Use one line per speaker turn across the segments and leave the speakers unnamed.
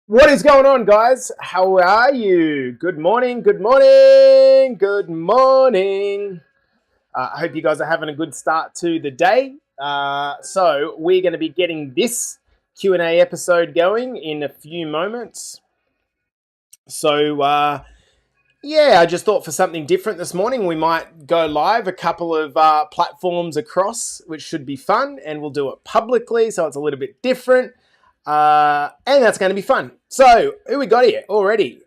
What is going on, guys? How are you? Good morning, good morning, good morning. I hope you guys are having a good start to the day. So we're going to be getting this Q&A episode going in a few moments. So I just thought for something different this morning, we might go live a couple of platforms across, which should be fun, and we'll do it publicly, so it's a little bit different. And that's going to be fun. So, who we got here already?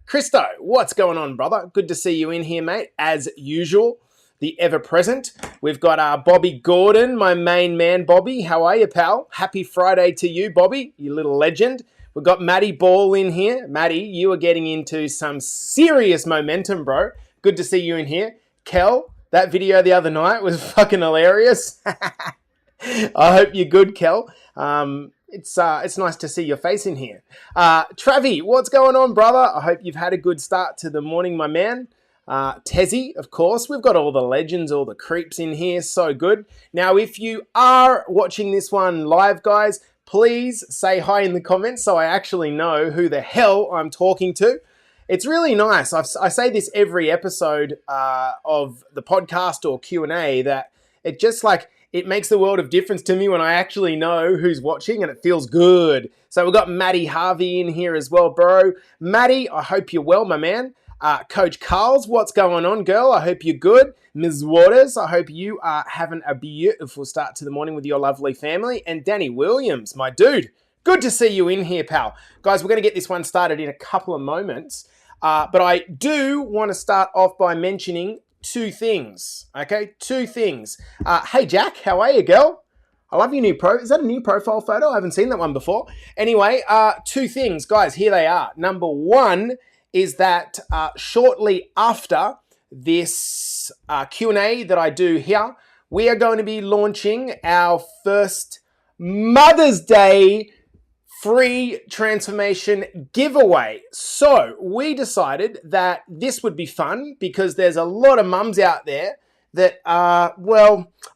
Christo, what's going on, brother? Good to see you in here, mate, as usual. The ever-present. We've got Bobby Gordon, my main man, Bobby. How are you, pal? Happy Friday to you, Bobby, you little legend. We've got Matty Ball in here. Matty, you are getting into some serious momentum, bro. Good to see you in here. Kel, that video the other night was fucking hilarious. I hope you're good, Kel. It's nice to see your face in here. Travi, what's going on, brother? I hope you've had a good start to the morning, my man. Tezzy, of course. We've got all the legends, all the creeps in here. So good. Now, if you are watching this one live, guys, please say hi in the comments so I actually know who the hell I'm talking to. It's really nice. I say this every episode of the podcast or Q&A that it makes the world of difference to me when I actually know who's watching, and it feels good. So we've got Matty Harvey in here as well, bro. Matty, I hope you're well, my man. Coach Carls, what's going on, girl? I hope you're good. Ms. Waters, I hope you are having a beautiful start to the morning with your lovely family. And Danny Williams, my dude, good to see you in here, pal. Guys, we're going to get this one started in a couple of moments. But I do want to start off by mentioning two things, okay? Two things. Hey, Jack, how are you, girl? I love your new Is that a new profile photo? I haven't seen that one before. Anyway, two things, guys. Here they are. Number one is that shortly after this Q&A that I do here, we are going to be launching our first Mother's Day free transformation giveaway. So we decided that this would be fun because there's a lot of mums out there that are,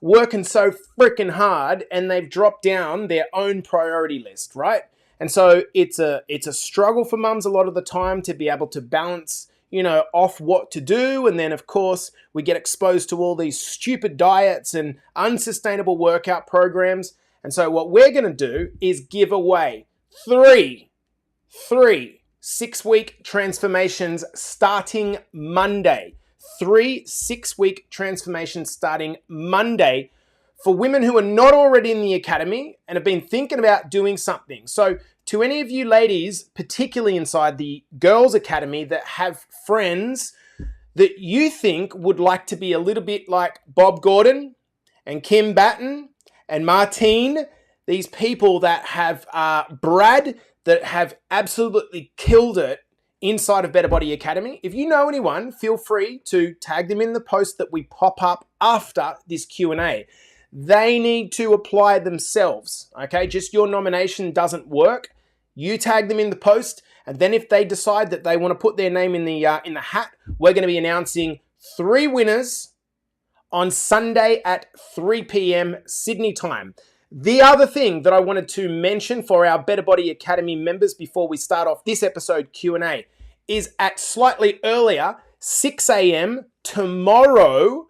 working so freaking hard and they've dropped down their own priority list, right? And so it's a struggle for mums a lot of the time to be able to balance, off what to do. And then, of course, we get exposed to all these stupid diets and unsustainable workout programs. And so what we're going to do is give away three 6-week transformations starting Monday. 3 6-week transformations starting Monday for women who are not already in the academy and have been thinking about doing something. So to any of you ladies, particularly inside the Girls Academy, that have friends that you think would like to be a little bit like Bob Gordon and Kim Batten and Martine, these people that have Brad, that have absolutely killed it inside of Better Body Academy. If you know anyone, feel free to tag them in the post that we pop up after this Q&A. They need to apply themselves, okay? Just your nomination doesn't work. You tag them in the post, and then if they decide that they want to put their name in the hat, we're going to be announcing 3 winners on Sunday at 3 p.m. Sydney time. The other thing that I wanted to mention for our Better Body Academy members before we start off this episode Q&A is at slightly earlier, 6 a.m. tomorrow,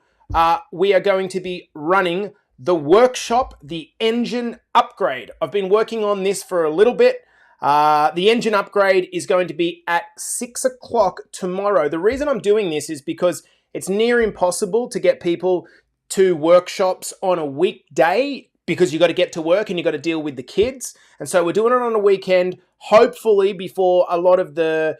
we are going to be running the workshop, the engine upgrade. I've been working on this for a little bit. The engine upgrade is going to be at 6 o'clock tomorrow. The reason I'm doing this is because it's near impossible to get people to workshops on a weekday because you got to get to work and you got to deal with the kids. And so we're doing it on a weekend, hopefully before a lot of the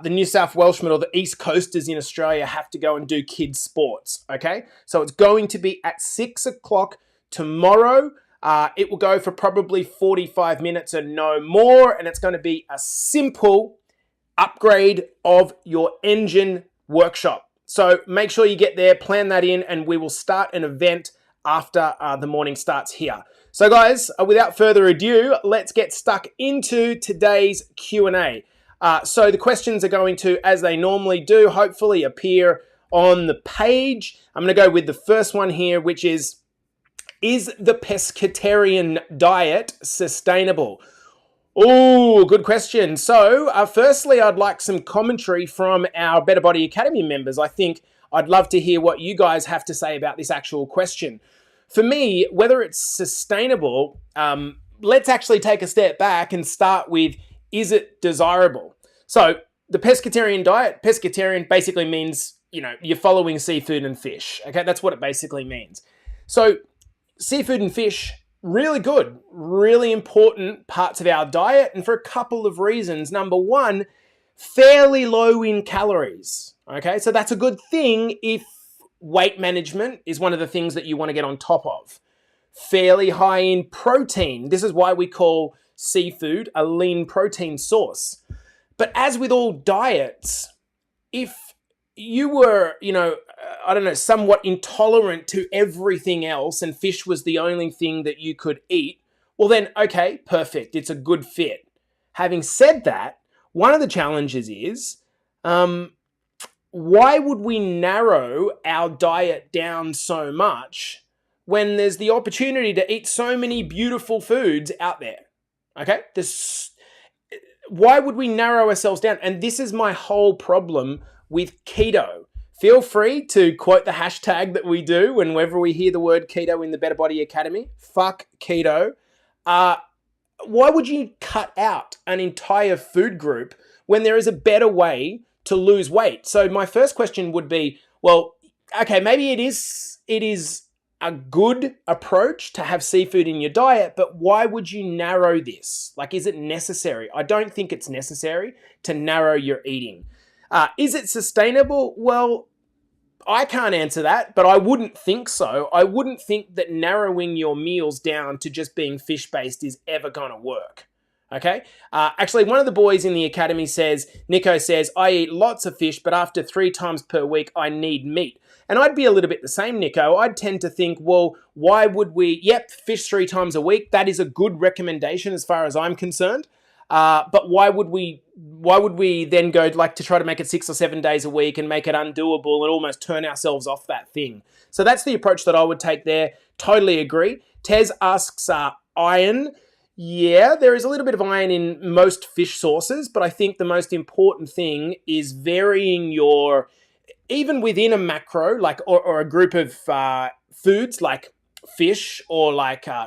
New South Welshmen or the East Coasters in Australia have to go and do kids sports, okay? So it's going to be at 6 o'clock tomorrow. It will go for probably 45 minutes and no more, and it's going to be a simple upgrade of your engine workshop. So make sure you get there, plan that in, and we will start an event after the morning starts here. So guys, without further ado, let's get stuck into today's Q&A. So the questions are going to, as they normally do, hopefully appear on the page. I'm going to go with the first one here, which is the pescatarian diet sustainable? Oh, good question. So, firstly, I'd like some commentary from our Better Body Academy members. I think I'd love to hear what you guys have to say about this actual question. For me, whether it's sustainable, let's actually take a step back and start with, is it desirable? So, the pescatarian diet, pescatarian basically means, you're following seafood and fish. Okay, that's what it basically means. So, seafood and fish, really good, really important parts of our diet, and for a couple of reasons. Number one, fairly low in calories. Okay, so that's a good thing if weight management is one of the things that you want to get on top of. Fairly high in protein. This is why we call seafood a lean protein source. But as with all diets, if you were, somewhat intolerant to everything else and fish was the only thing that you could eat, well then, okay, perfect. It's a good fit. Having said that, one of the challenges is, why would we narrow our diet down so much when there's the opportunity to eat so many beautiful foods out there? Okay? Why would we narrow ourselves down? And this is my whole problem with keto. Feel free to quote the hashtag that we do whenever we hear the word keto in the Better Body Academy. Fuck keto. Why would you cut out an entire food group when there is a better way to lose weight? So my first question would be, well, okay, maybe it is a good approach to have seafood in your diet, but why would you narrow this? Like, is it necessary? I don't think it's necessary to narrow your eating. Is it sustainable? Well, I can't answer that, but I wouldn't think so. I wouldn't think that narrowing your meals down to just being fish-based is ever going to work. Okay? Actually, one of the boys in the academy says, Nico says, I eat lots of fish, but after 3 times per week, I need meat. And I'd be a little bit the same, Nico. I'd tend to think, well, why would we, fish 3 times a week. That is a good recommendation as far as I'm concerned. But why would we then go to try to make it 6 or 7 days a week and make it undoable and almost turn ourselves off that thing? So that's the approach that I would take there. Totally agree. Tez asks, iron. Yeah, there is a little bit of iron in most fish sources, but I think the most important thing is varying your, even within a macro, or a group of foods like fish or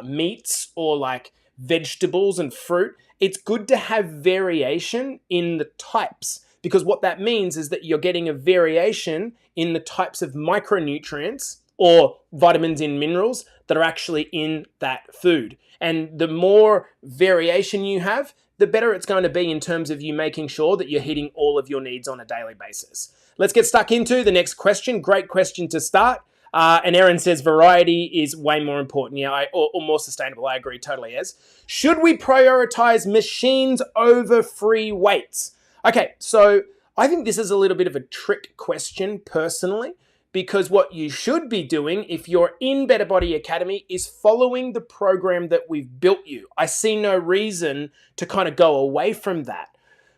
meats or vegetables and fruit, it's good to have variation in the types, because what that means is that you're getting a variation in the types of micronutrients or vitamins and minerals that are actually in that food. And the more variation you have, the better it's going to be in terms of you making sure that you're hitting all of your needs on a daily basis. Let's get stuck into the next question. Great question to start. And Erin says variety is way more important. Yeah, or more sustainable. I agree totally, Ez. Should we prioritize machines over free weights? Okay, so I think this is a little bit of a trick question personally, because what you should be doing if you're in Better Body Academy is following the program that we've built you. I see no reason to kind of go away from that.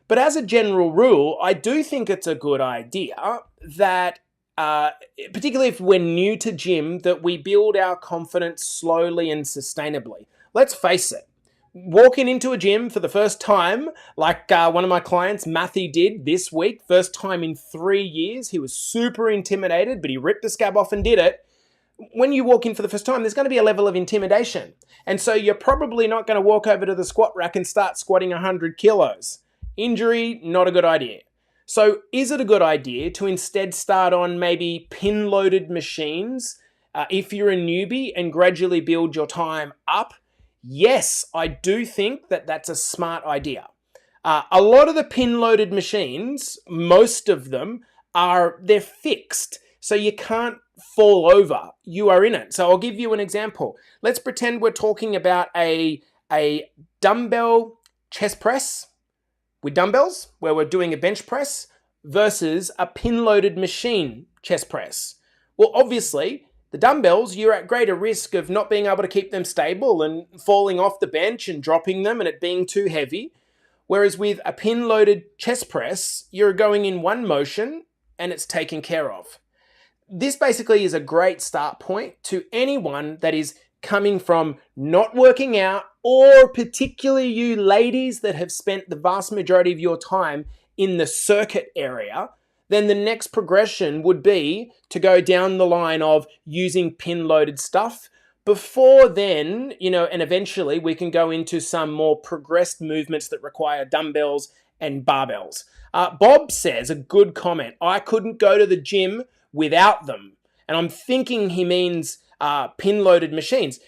But as a general rule, I do think it's a good idea that particularly if we're new to gym, that we build our confidence slowly and sustainably. Let's face it, walking into a gym for the first time, like one of my clients, Matthew, did this week, first time in 3 years, he was super intimidated, but he ripped the scab off and did it. When you walk in for the first time, there's going to be a level of intimidation. And so you're probably not going to walk over to the squat rack and start squatting 100 kilos. Injury, not a good idea. So is it a good idea to instead start on maybe pin-loaded machines if you're a newbie and gradually build your time up? Yes, I do think that that's a smart idea. A lot of the pin-loaded machines, most of them, they're fixed. So you can't fall over. You are in it. So I'll give you an example. Let's pretend we're talking about a dumbbell chest press with dumbbells, where we're doing a bench press, versus a pin-loaded machine chest press. Well, obviously, the dumbbells, you're at greater risk of not being able to keep them stable and falling off the bench and dropping them and it being too heavy. Whereas with a pin-loaded chest press, you're going in one motion and it's taken care of. This basically is a great start point to anyone that is coming from not working out, or particularly you ladies that have spent the vast majority of your time in the circuit area, then the next progression would be to go down the line of using pin-loaded stuff. Before then, and eventually we can go into some more progressed movements that require dumbbells and barbells. Bob says, a good comment, I couldn't go to the gym without them. And I'm thinking he means pin-loaded machines.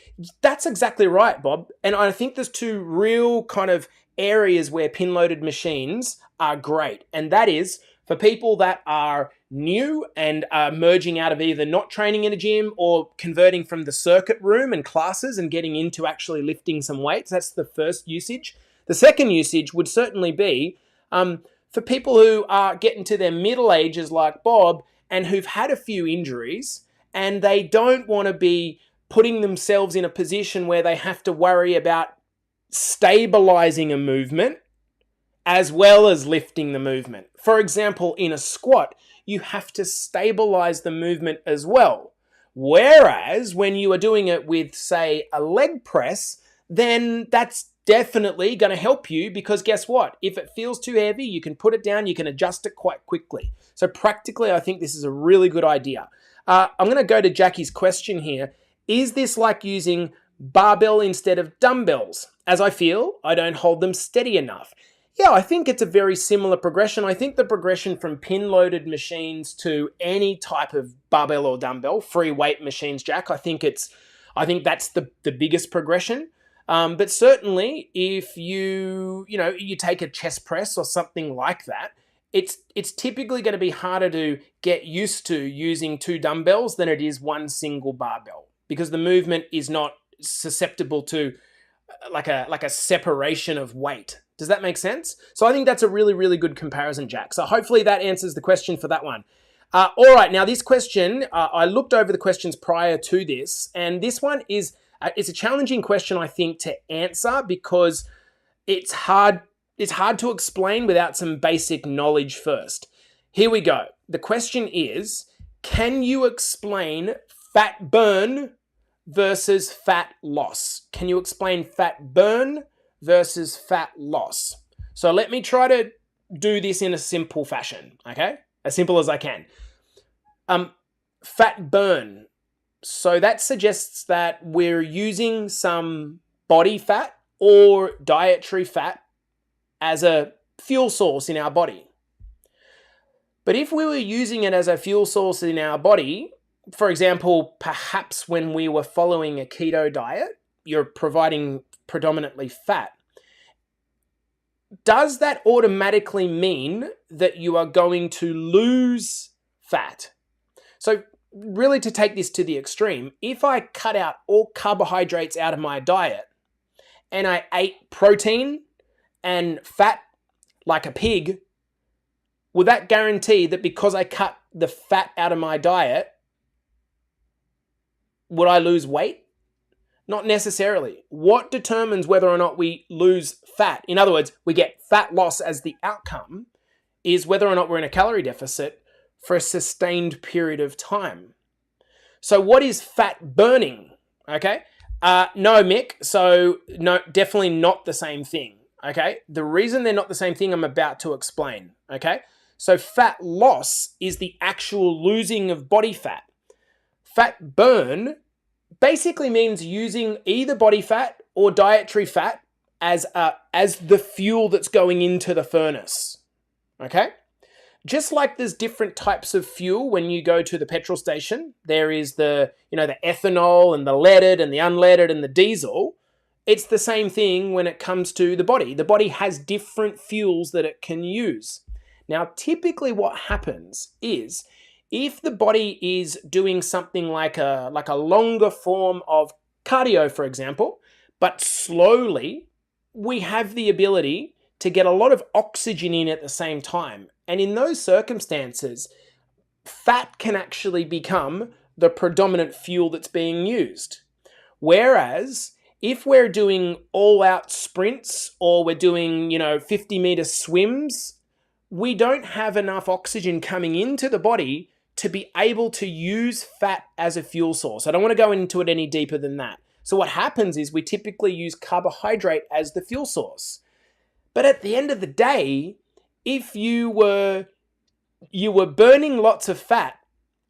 That's exactly right, Bob. And I think there's two real kind of areas where pin-loaded machines are great. And that is for people that are new and are merging out of either not training in a gym or converting from the circuit room and classes and getting into actually lifting some weights. That's the first usage. The second usage would certainly be for people who are getting to their middle ages like Bob and who've had a few injuries and they don't want to be putting themselves in a position where they have to worry about stabilizing a movement as well as lifting the movement. For example, in a squat, you have to stabilize the movement as well. Whereas when you are doing it with, say, a leg press, then that's definitely going to help you because guess what? If it feels too heavy, you can put it down, you can adjust it quite quickly. So practically, I think this is a really good idea. I'm going to go to Jackie's question here. Is this like using barbell instead of dumbbells? As I feel, I don't hold them steady enough. Yeah, I think it's a very similar progression. I think the progression from pin-loaded machines to any type of barbell or dumbbell, free weight machines, Jack, I think that's the biggest progression. But certainly, if you take a chest press or something like that, it's typically going to be harder to get used to using two dumbbells than it is one single barbell because the movement is not susceptible to like a separation of weight. Does that make sense? So I think that's a really, really good comparison, Jack. So hopefully that answers the question for that one. All right, now this question, I looked over the questions prior to this, and this one is it's a challenging question, I think, to answer because it's hard to explain without some basic knowledge first. Here we go. The question is, can you explain fat burn versus fat loss? Can you explain fat burn versus fat loss? So let me try to do this in a simple fashion, okay? As simple as I can. Fat burn. So that suggests that we're using some body fat or dietary fat as a fuel source in our body. But if we were using it as a fuel source in our body, for example, perhaps when we were following a keto diet, you're providing predominantly fat. Does that automatically mean that you are going to lose fat? So really, to take this to the extreme, if I cut out all carbohydrates out of my diet and I ate protein and fat like a pig, will that guarantee that because I cut the fat out of my diet, would I lose weight? Not necessarily. What determines whether or not we lose fat, in other words, we get fat loss as the outcome, is whether or not we're in a calorie deficit for a sustained period of time. So what is fat burning? Okay. No, Mick. So no, definitely not the same thing. Okay. The reason they're not the same thing I'm about to explain. Okay. So fat loss is the actual losing of body fat. Fat burn basically means using either body fat or dietary fat as the fuel that's going into the furnace. Okay? Just like there's different types of fuel when you go to the petrol station, there is the ethanol and the leaded and the unleaded and the diesel. It's the same thing when it comes to the body. The body has different fuels that it can use. Now, typically what happens is if the body is doing something like a longer form of cardio, for example, but slowly, we have the ability to get a lot of oxygen in at the same time. And in those circumstances, fat can actually become the predominant fuel that's being used. Whereas if we're doing all-out sprints or we're doing, 50-meter swims, we don't have enough oxygen coming into the body to be able to use fat as a fuel source. I don't want to go into it any deeper than that. So what happens is we typically use carbohydrate as the fuel source. But at the end of the day, if you were burning lots of fat,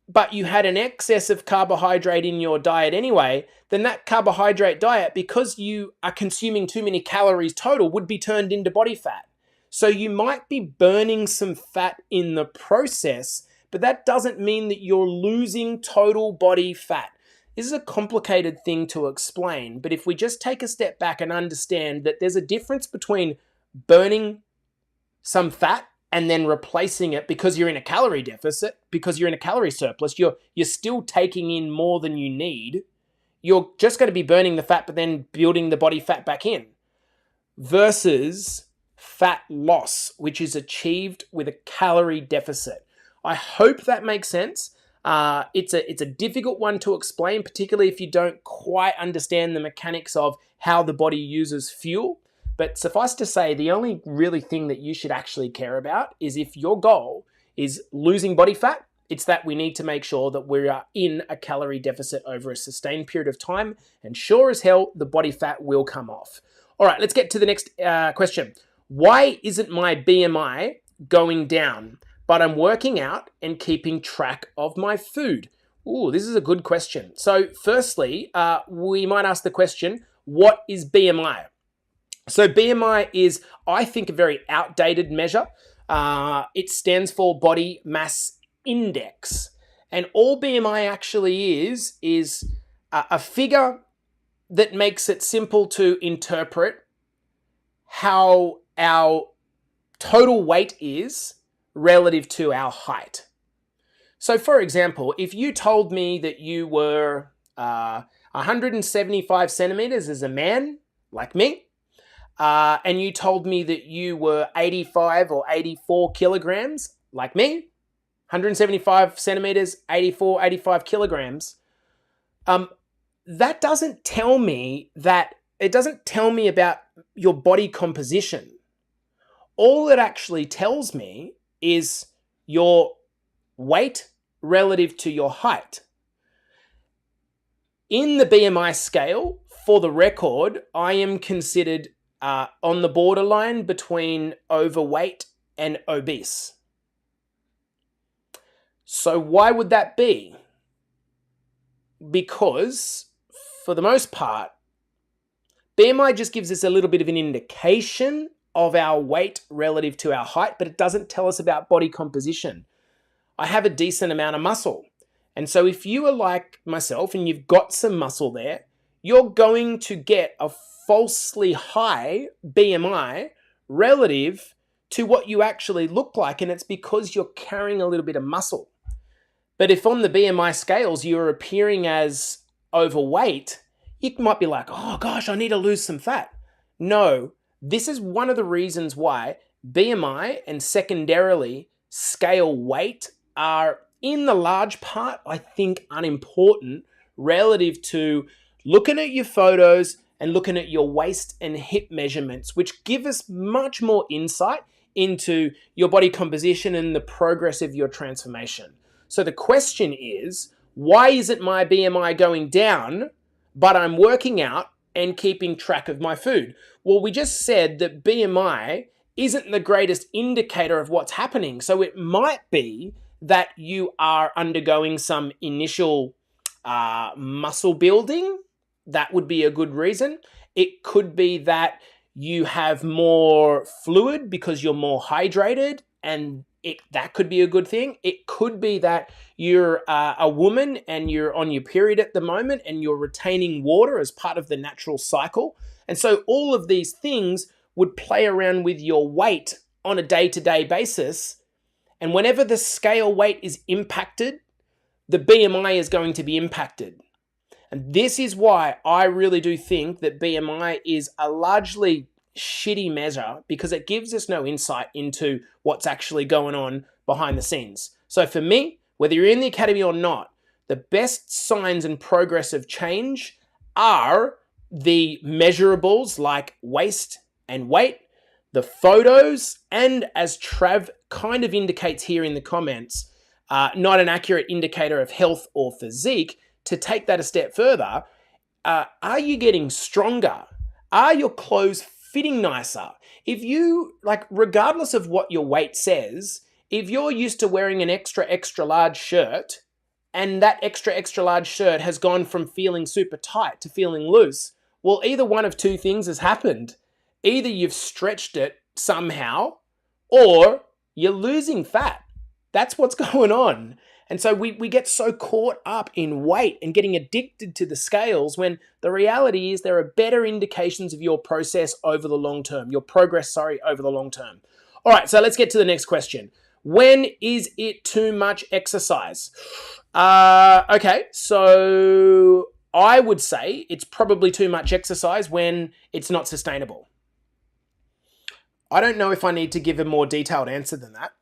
but you had an excess of carbohydrate in your diet anyway, then that carbohydrate diet, because you are consuming too many calories total, would be turned into body fat. So you might be burning some fat in the process, but that doesn't mean that you're losing total body fat. This is a complicated thing to explain, but if we just take a step back and understand that there's a difference between burning some fat and then replacing it because you're in a calorie deficit, because you're in a calorie surplus, you're still taking in more than you need. You're just going to be burning the fat, but then building the body fat back in. Versus fat loss, which is achieved with a calorie deficit. I hope that makes sense. It's a difficult one to explain, particularly if you don't quite understand the mechanics of how the body uses fuel. But suffice to say, the only really thing that you should actually care about is if your goal is losing body fat, it's that we need to make sure that we are in a calorie deficit over a sustained period of time. And sure as hell, the body fat will come off. All right, let's get to the next question. Why isn't my BMI going down, but I'm working out and keeping track of my food? Ooh, this is a good question. So firstly, we might ask the question, what is BMI? So BMI is, I think, a very outdated measure. It stands for Body Mass Index. And all BMI actually is a figure that makes it simple to interpret how our total weight is relative to our height. So for example, if you told me that you were 175 centimeters as a man, like me, and you told me that you were 85 or 84 kilograms, like me, 175 centimeters, 85 kilograms, that doesn't tell me about your body composition. All it actually tells me is your weight relative to your height. In the BMI scale, for the record, I am considered on the borderline between overweight and obese. So why would that be? Because, for the most part, BMI just gives us a little bit of an indication of our weight relative to our height, but it doesn't tell us about body composition. I have a decent amount of muscle. And so if you are like myself and you've got some muscle there, you're going to get a falsely high BMI relative to what you actually look like, and it's because you're carrying a little bit of muscle. But if on the BMI scales you're appearing as overweight, you might be like, oh gosh, I need to lose some fat. No, this is one of the reasons why BMI and secondarily scale weight are in the large part, I think, unimportant relative to looking at your photos and looking at your waist and hip measurements, which give us much more insight into your body composition and the progress of your transformation. So the question is, why isn't my BMI going down, but I'm working out and keeping track of my food? Well, we just said that BMI isn't the greatest indicator of what's happening. So it might be that you are undergoing some initial muscle building. That would be a good reason. It could be that you have more fluid because you're more hydrated, and that could be a good thing. It could be that you're a woman and you're on your period at the moment and you're retaining water as part of the natural cycle. And so all of these things would play around with your weight on a day-to-day basis. And whenever the scale weight is impacted, the BMI is going to be impacted. And this is why I really do think that BMI is a largely shitty measure, because it gives us no insight into what's actually going on behind the scenes. So for me, whether you're in the academy or not, the best signs and progress of change are the measurables like waist and weight, the photos, and as Trav kind of indicates here in the comments, not an accurate indicator of health or physique. To take that a step further, are you getting stronger? Are your clothes fitting nicer? If you, like, regardless of what your weight says, if you're used to wearing an extra, extra large shirt and that extra, extra large shirt has gone from feeling super tight to feeling loose, well, either one of two things has happened. Either you've stretched it somehow or you're losing fat. That's what's going on. And so we get so caught up in weight and getting addicted to the scales when the reality is there are better indications of your process over the long term, your progress, over the long term. All right, so let's get to the next question. When is it too much exercise? Okay, so I would say it's probably too much exercise when it's not sustainable. I don't know if I need to give a more detailed answer than that.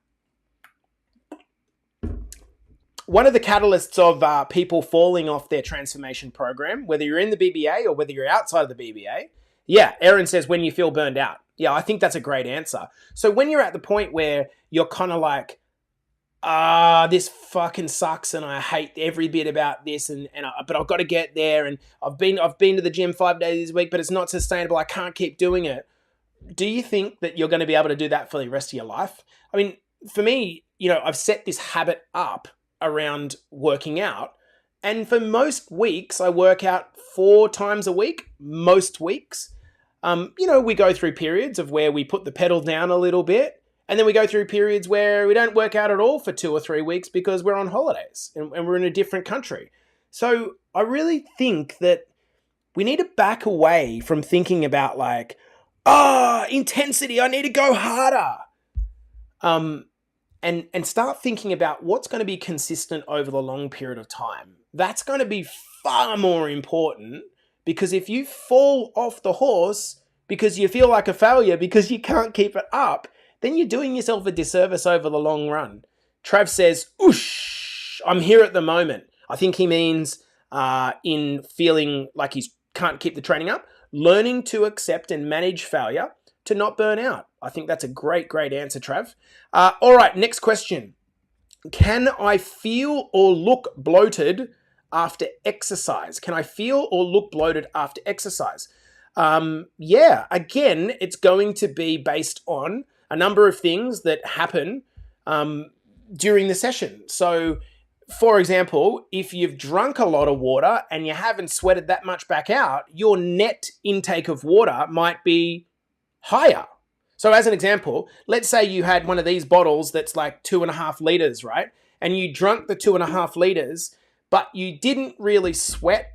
One of the catalysts of people falling off their transformation program, whether you're in the BBA or whether you're outside of the BBA, yeah, Aaron says when you feel burned out. Yeah, I think that's a great answer. So when you're at the point where you're kind of like, this fucking sucks and I hate every bit about this, but I've got to get there, and I've been to the gym 5 days a week, but it's not sustainable. I can't keep doing it. Do you think that you're going to be able to do that for the rest of your life? I mean, for me, I've set this habit up around working out. And for most weeks, I work out 4 times a week, most weeks. We go through periods of where we put the pedal down a little bit. And then we go through periods where we don't work out at all for 2 or 3 weeks because we're on holidays and we're in a different country. So I really think that we need to back away from thinking about like, intensity, I need to go harder. And start thinking about what's going to be consistent over the long period of time. That's going to be far more important, because if you fall off the horse because you feel like a failure because you can't keep it up, then you're doing yourself a disservice over the long run. Trav says, oosh, I'm here at the moment. I think he means in feeling like he can't keep the training up, learning to accept and manage failure to not burn out. I think that's a great, great answer, Trav. All right, next question. Can I feel or look bloated after exercise? Can I feel or look bloated after exercise? Yeah, again, it's going to be based on a number of things that happen during the session. So, for example, if you've drunk a lot of water and you haven't sweated that much back out, your net intake of water might be higher. So as an example, let's say you had one of these bottles that's like 2.5 liters, right? And you drunk the 2.5 liters, but you didn't really sweat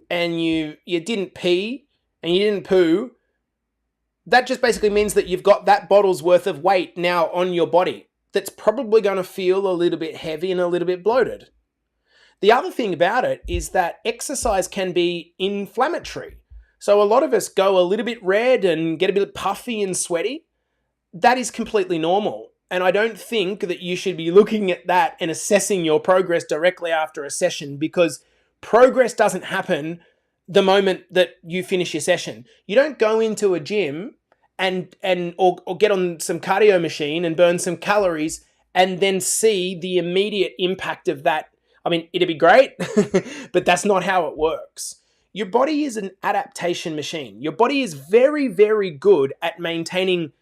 and you didn't pee and you didn't poo. That just basically means that you've got that bottle's worth of weight now on your body. That's probably going to feel a little bit heavy and a little bit bloated. The other thing about it is that exercise can be inflammatory. So a lot of us go a little bit red and get a bit puffy and sweaty. That is completely normal. And I don't think that you should be looking at that and assessing your progress directly after a session, because progress doesn't happen the moment that you finish your session. You don't go into a gym or get on some cardio machine and burn some calories and then see the immediate impact of that. I mean, it'd be great, but that's not how it works. Your body is an adaptation machine. Your body is very, very good at maintaining,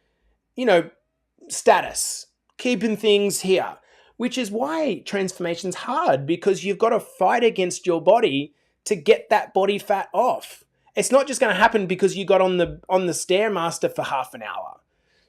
status, keeping things here, which is why transformation's hard, because you've got to fight against your body to get that body fat off. It's not just going to happen because you got on the Stairmaster for half an hour.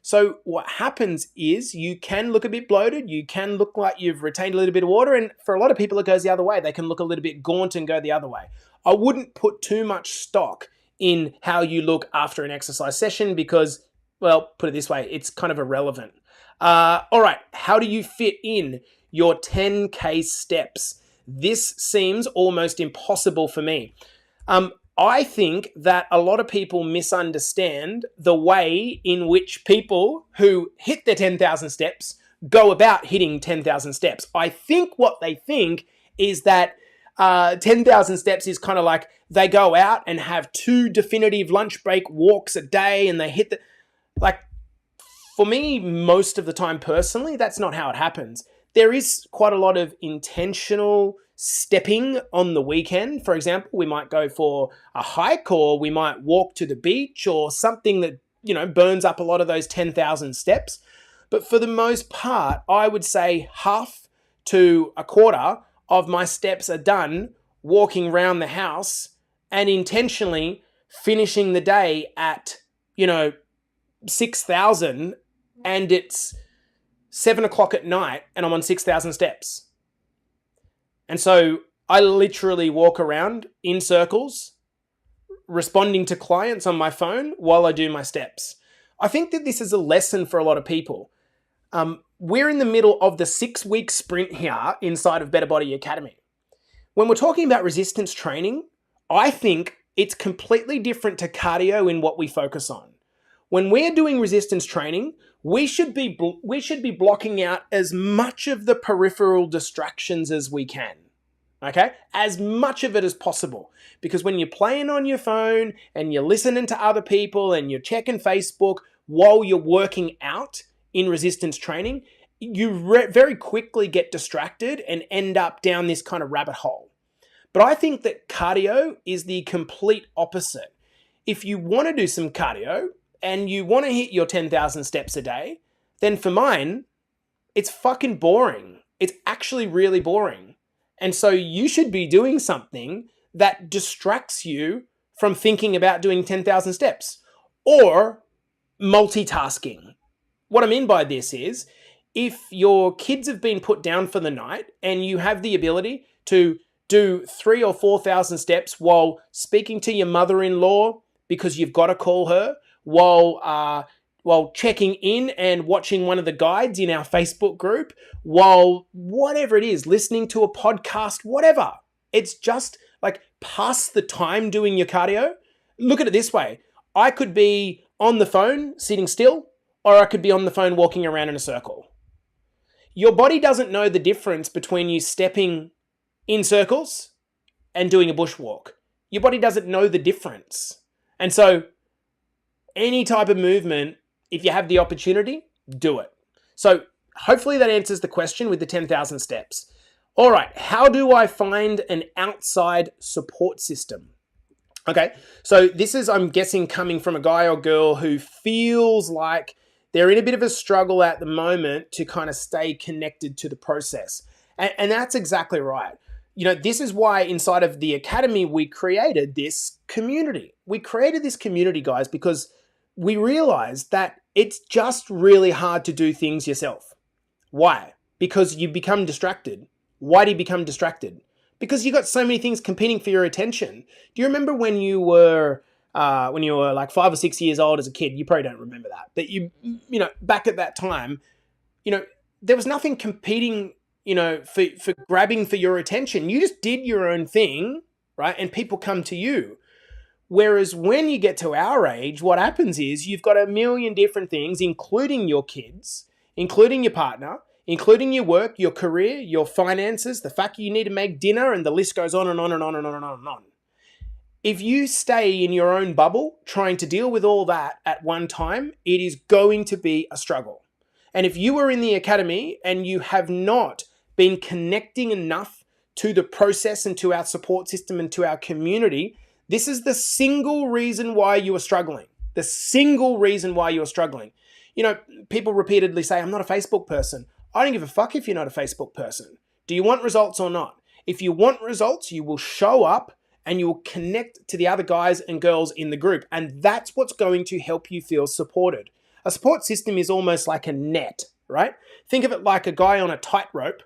So what happens is you can look a bit bloated, you can look like you've retained a little bit of water, and for a lot of people it goes the other way. They can look a little bit gaunt and go the other way. I wouldn't put too much stock in how you look after an exercise session because, well, put it this way, it's kind of irrelevant. All right, how do you fit in your 10K steps? This seems almost impossible for me. I think that a lot of people misunderstand the way in which people who hit their 10,000 steps go about hitting 10,000 steps. I think what they think is that 10,000 steps is kind of like they go out and have 2 definitive lunch break walks a day and they hit the... Like, for me, most of the time personally, that's not how it happens. There is quite a lot of intentional stepping on the weekend. For example, we might go for a hike, or we might walk to the beach, or something that, burns up a lot of those 10,000 steps. But for the most part, I would say half to a quarter of my steps are done walking around the house and intentionally finishing the day at, 6,000, and it's 7 o'clock at night and I'm on 6,000 steps. And so I literally walk around in circles, responding to clients on my phone while I do my steps. I think that this is a lesson for a lot of people. We're in the middle of the 6-week sprint here inside of Better Body Academy. When we're talking about resistance training, I think it's completely different to cardio in what we focus on. When we're doing resistance training, we should be blocking out as much of the peripheral distractions as we can. Okay? As much of it as possible. Because when you're playing on your phone and you're listening to other people and you're checking Facebook while you're working out in resistance training, you very quickly get distracted and end up down this kind of rabbit hole. But I think that cardio is the complete opposite. If you want to do some cardio and you want to hit your 10,000 steps a day, then for mine, it's fucking boring. It's actually really boring. And so you should be doing something that distracts you from thinking about doing 10,000 steps or multitasking. What I mean by this is, if your kids have been put down for the night and you have the ability to do 3,000 or 4,000 steps while speaking to your mother-in-law because you've got to call her, while checking in and watching one of the guides in our Facebook group, while whatever it is, listening to a podcast, whatever. It's just like pass the time doing your cardio. Look at it this way. I could be on the phone sitting still, or I could be on the phone walking around in a circle. Your body doesn't know the difference between you stepping in circles and doing a bushwalk. Your body doesn't know the difference. And so any type of movement, if you have the opportunity, do it. So hopefully that answers the question with the 10,000 steps. All right, how do I find an outside support system? Okay, so this is, I'm guessing, coming from a guy or girl who feels like they're in a bit of a struggle at the moment to kind of stay connected to the process. And that's exactly right. This is why inside of the academy, we created this community. We created this community, guys, because we realized that it's just really hard to do things yourself. Why? Because you become distracted. Why do you become distracted? Because you got so many things competing for your attention. Do you remember when you were like 5 or 6 years old as a kid? You probably don't remember that. But you back at that time, there was nothing competing, for grabbing for your attention. You just did your own thing, right? And people come to you. Whereas when you get to our age, what happens is you've got a million different things, including your kids, including your partner, including your work, your career, your finances, the fact you need to make dinner, and the list goes on and on and on and on and on and on. If you stay in your own bubble trying to deal with all that at one time, it is going to be a struggle. And if you are in the academy and you have not been connecting enough to the process and to our support system and to our community, this is the single reason why you are struggling. The single reason why you are struggling. People repeatedly say, I'm not a Facebook person. I don't give a fuck if you're not a Facebook person. Do you want results or not? If you want results, you will show up and you will connect to the other guys and girls in the group. And that's what's going to help you feel supported. A support system is almost like a net, right? Think of it like a guy on a tightrope,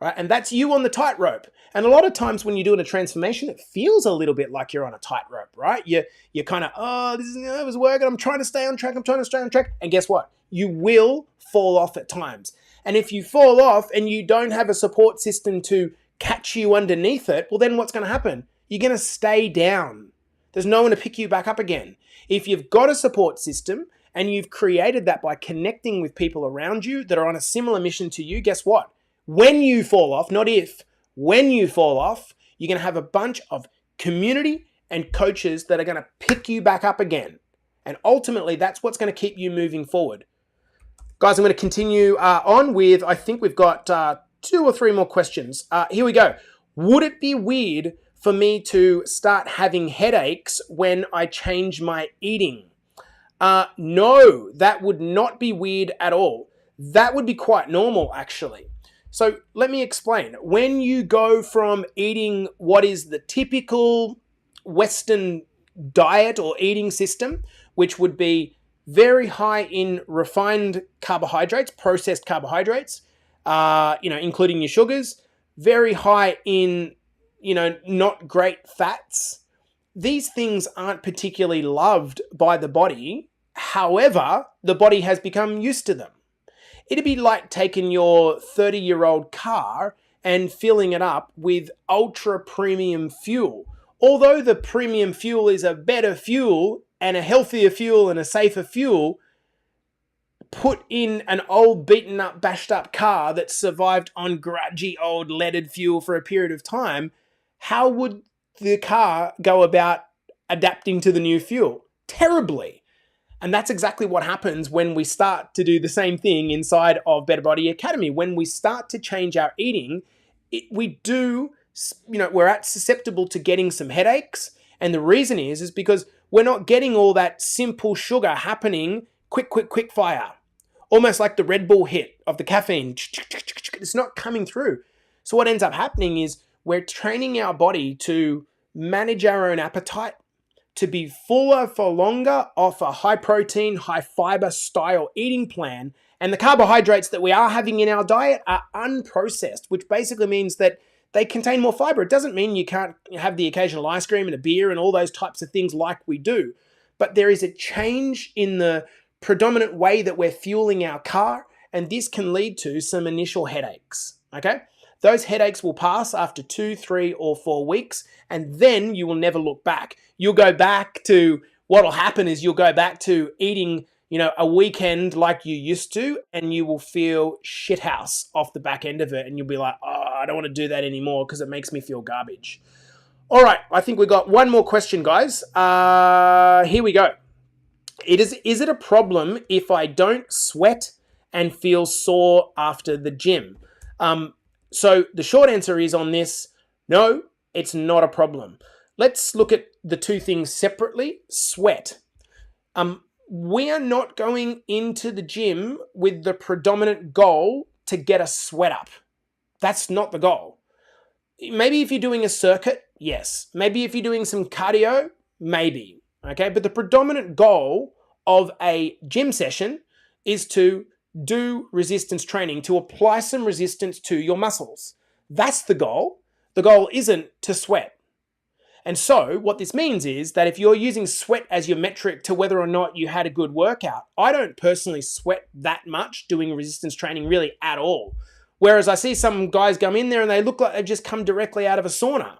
right? And that's you on the tightrope. And a lot of times when you're doing a transformation, it feels a little bit like you're on a tightrope, right? You're kind of, this is working. I'm trying to stay on track. And guess what? You will fall off at times. And if you fall off and you don't have a support system to catch you underneath it, well, then what's going to happen? You're going to stay down. There's no one to pick you back up again. If you've got a support system and you've created that by connecting with people around you that are on a similar mission to you, guess what? When you fall off, not if, when you fall off, you're going to have a bunch of community and coaches that are going to pick you back up again. And ultimately, that's what's going to keep you moving forward. Guys, I'm going to continue on with, I think we've got 2 or 3 more questions. Here we go. Would it be weird for me to start having headaches when I change my eating? No, that would not be weird at all. That would be quite normal, actually. So let me explain. When you go from eating what is the typical Western diet or eating system, which would be very high in refined carbohydrates, processed carbohydrates, including your sugars, very high in, not great fats. These things aren't particularly loved by the body. However, the body has become used to them. It'd be like taking your 30-year-old car and filling it up with ultra premium fuel. Although the premium fuel is a better fuel and a healthier fuel and a safer fuel, put in an old beaten up, bashed up car that survived on grudgy old leaded fuel for a period of time, how would the car go about adapting to the new fuel? Terribly. And that's exactly what happens when we start to do the same thing inside of Better Body Academy. When we start to change our eating, we're susceptible to getting some headaches. And the reason is because we're not getting all that simple sugar happening quick fire. Almost like the Red Bull hit of the caffeine. It's not coming through. So what ends up happening is we're training our body to manage our own appetite, to be fuller for longer off a high protein, high fiber style eating plan. And the carbohydrates that we are having in our diet are unprocessed, which basically means that they contain more fiber. It doesn't mean you can't have the occasional ice cream and a beer and all those types of things like we do. But there is a change in the predominant way that we're fueling our car, and this can lead to some initial headaches, okay? Those headaches will pass after 2, 3, or 4 weeks, and then you will never look back. You'll go back to, what'll happen is you'll go back to eating, a weekend like you used to, and you will feel shithouse off the back end of it, and you'll be like, oh, I don't want to do that anymore because it makes me feel garbage. All right, I think we got one more question, guys. Here we go. Is it a problem if I don't sweat and feel sore after the gym? So the short answer is on this, no, it's not a problem. Let's look at the two things separately. Sweat. We are not going into the gym with the predominant goal to get a sweat up. That's not the goal. Maybe if you're doing a circuit, yes. Maybe if you're doing some cardio, maybe. Okay, but the predominant goal of a gym session is to do resistance training, to apply some resistance to your muscles. That's the goal. The goal isn't to sweat. And so what this means is that if you're using sweat as your metric to whether or not you had a good workout, I don't personally sweat that much doing resistance training really at all. Whereas I see some guys come in there and they look like they've just come directly out of a sauna.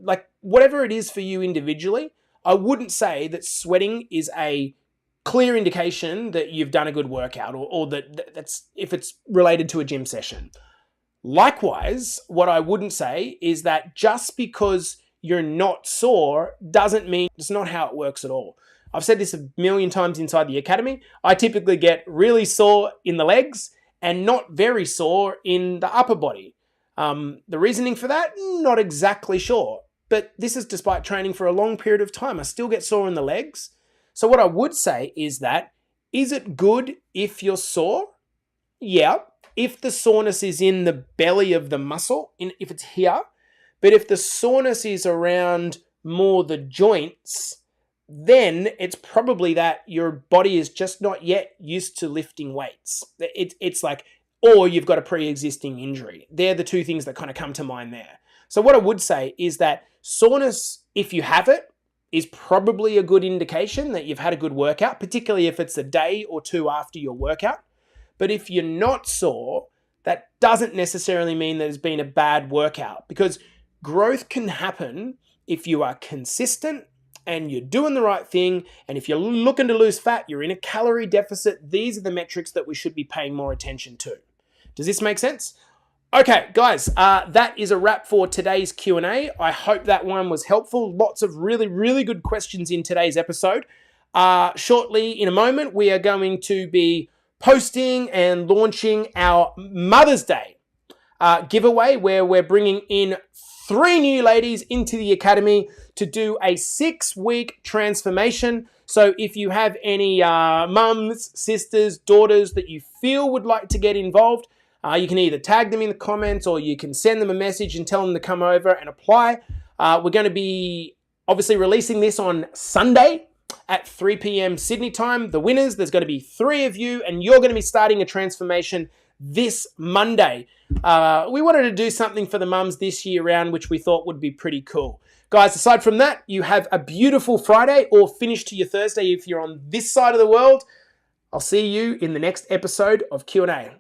Like whatever it is for you individually, I wouldn't say that sweating is a clear indication that you've done a good workout or that's if it's related to a gym session. Likewise, what I wouldn't say is that just because you're not sore doesn't mean it's not how it works at all. I've said this a million times inside the academy. I typically get really sore in the legs and not very sore in the upper body. The reasoning for that, not exactly sure. But this is despite training for a long period of time. I still get sore in the legs. So what I would say is that, is it good if you're sore? Yeah. If the soreness is in the belly of the muscle, if it's here, but if the soreness is around more the joints, then it's probably that your body is just not yet used to lifting weights. It's like, or you've got a pre-existing injury. They're the two things that kind of come to mind there. So what I would say is that soreness, if you have it, is probably a good indication that you've had a good workout, particularly if it's a day or two after your workout. But if you're not sore, that doesn't necessarily mean that it's been a bad workout, because growth can happen if you are consistent and you're doing the right thing. And if you're looking to lose fat, you're in a calorie deficit. These are the metrics that we should be paying more attention to. Does this make sense? Okay, guys, that is a wrap for today's Q&A. I hope that one was helpful. Lots of really, really good questions in today's episode. Shortly, in a moment, we are going to be posting and launching our Mother's Day giveaway where we're bringing in 3 new ladies into the academy to do a 6-week transformation. So if you have any mums, sisters, daughters that you feel would like to get involved, you can either tag them in the comments or you can send them a message and tell them to come over and apply. We're going to be obviously releasing this on Sunday at 3 p.m. Sydney time. The winners, there's going to be 3 of you, and you're going to be starting a transformation this Monday. We wanted to do something for the mums this year round, which we thought would be pretty cool. Guys, aside from that, you have a beautiful Friday or finish to your Thursday if you're on this side of the world. I'll see you in the next episode of Q&A.